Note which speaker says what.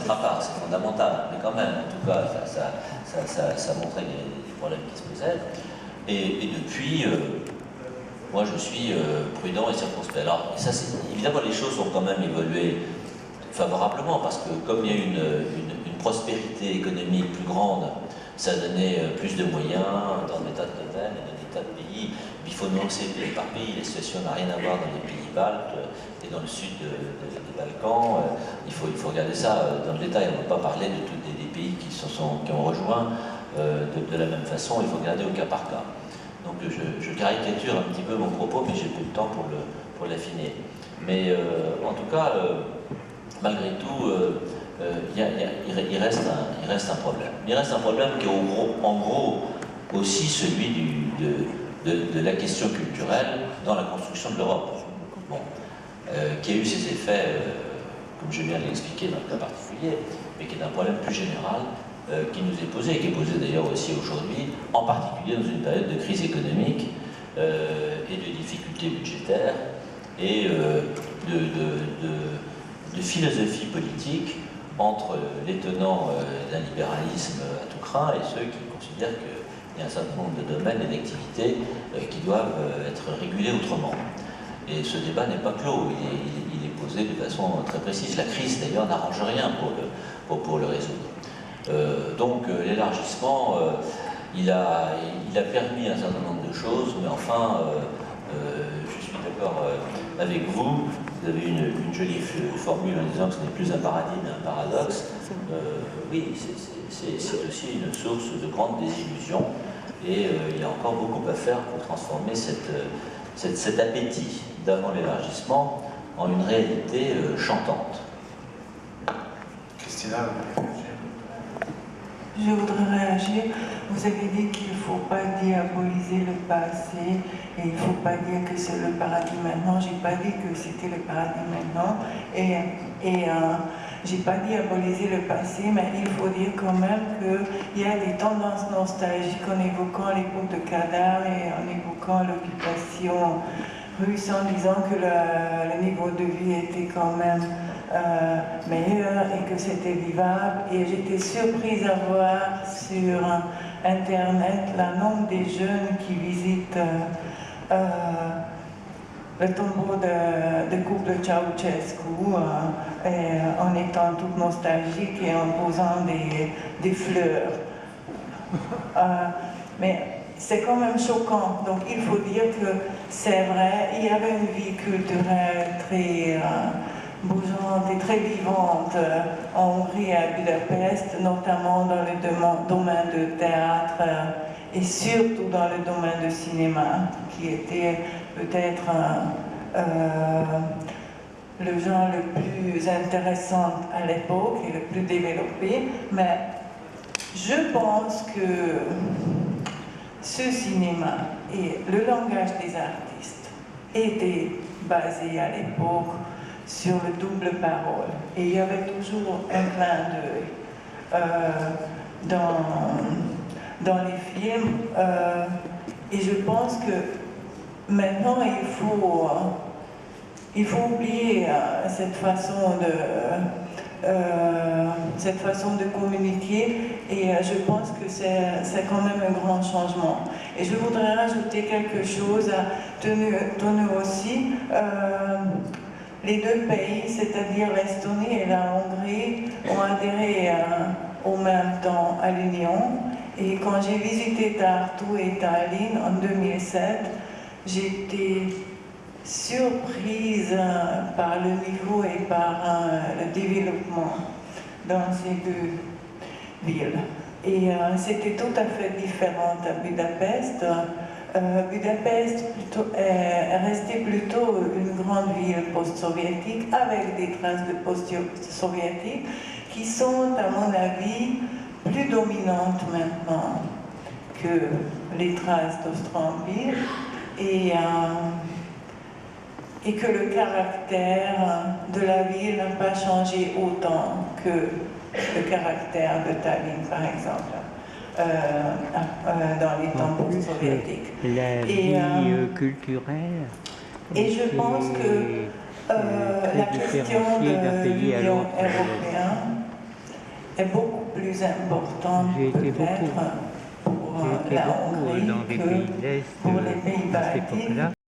Speaker 1: à part, c'est fondamental, mais quand même, en tout cas, ça montrait des problèmes qui se posaient. Et depuis, moi je suis prudent et circonspect. Alors, et ça, évidemment, les choses ont quand même évolué favorablement, parce que comme il y a une prospérité économique plus grande, ça a donné plus de moyens dans des tas de domaines et dans des tas de pays. Il faut nuancer par pays, la situation n'a rien à voir dans les pays baltes et dans le sud des Balkans. Il faut regarder ça dans le détail. On ne peut pas parler de tous des pays qui ont rejoint de la même façon. Il faut regarder au cas par cas. Donc je caricature un petit peu mon propos, mais j'ai peu de temps pour l'affiner. Mais en tout cas, malgré tout, il reste un problème. Il reste un problème qui est en gros aussi celui de la question culturelle dans la construction de l'Europe, bon, qui a eu ses effets, comme je viens de l'expliquer dans le cas particulier, mais qui est un problème plus général qui nous est posé, et qui est posé d'ailleurs aussi aujourd'hui, en particulier dans une période de crise économique et de difficultés budgétaires et de philosophie politique entre les tenants d'un libéralisme à tout crin et ceux qui considèrent qu'il y a un certain nombre de domaines et d'activités qui doivent être régulés autrement. Et ce débat n'est pas clos, il est posé de façon très précise. La crise d'ailleurs n'arrange rien pour le résoudre. Donc l'élargissement, il a permis un certain nombre de choses, mais enfin, je suis d'accord avec vous. Vous avez une jolie formule en disant que ce n'est plus un paradis mais un paradoxe. Oui, c'est aussi une source de grande désillusion et il y a encore beaucoup à faire pour transformer cet appétit d'avant l'élargissement en une réalité chantante.
Speaker 2: Christina,
Speaker 3: je voudrais réagir. Vous avez dit qu'il ne faut pas diaboliser le passé et il ne faut pas dire que c'est le paradis maintenant. Je n'ai pas dit que c'était le paradis maintenant. Et j'ai pas diabolisé le passé, mais il faut dire quand même qu'il y a des tendances nostalgiques en évoquant l'époque de Kadar et en évoquant l'occupation russe en disant que le niveau de vie était quand même meilleur et que c'était vivable. Et j'étais surprise à voir sur Internet le nombre des jeunes qui visitent le tombeau de couple Ceausescu en étant tout nostalgique et en posant des fleurs. Mais c'est quand même choquant. Donc il faut dire que c'est vrai, il y avait une vie culturelle très bougeante et très vivante en Hongrie et à Budapest, notamment dans le domaine de théâtre et surtout dans le domaine du cinéma, qui était peut-être le genre le plus intéressant à l'époque et le plus développé. Mais je pense que ce cinéma et le langage des artistes étaient basés à l'époque sur le double parole. Et il y avait toujours un clin d'œil dans les films. Et je pense que maintenant, il faut oublier cette façon de communiquer et je pense que c'est quand même un grand changement. Et je voudrais rajouter quelque chose tenu aussi. Les deux pays, c'est-à-dire l'Estonie et la Hongrie, ont adhéré au même temps à l'Union. Et quand j'ai visité Tartu et Tallinn en 2007, j'étais surprise par le niveau et par le développement dans ces deux villes. Et c'était tout à fait différent à Budapest. Budapest est restée plutôt une grande ville post-soviétique avec des traces de post-soviétique qui sont, à mon avis, plus dominantes maintenant que les traces d'Austro-Empire et que le caractère de la ville n'a pas changé autant que le caractère de Tallinn, par exemple. Dans les temps post-soviétiques.
Speaker 4: La vie culturelle.
Speaker 3: Et je pense que la question de l'Union européenne est beaucoup plus importante
Speaker 4: J'ai été
Speaker 3: peut-être
Speaker 4: beaucoup.
Speaker 3: pour
Speaker 4: J'ai été
Speaker 3: la
Speaker 4: beaucoup
Speaker 3: Hongrie
Speaker 4: dans des pays de
Speaker 3: que
Speaker 4: l'Est
Speaker 3: pour les pays
Speaker 4: à cette
Speaker 3: baltiques.
Speaker 4: époque-là.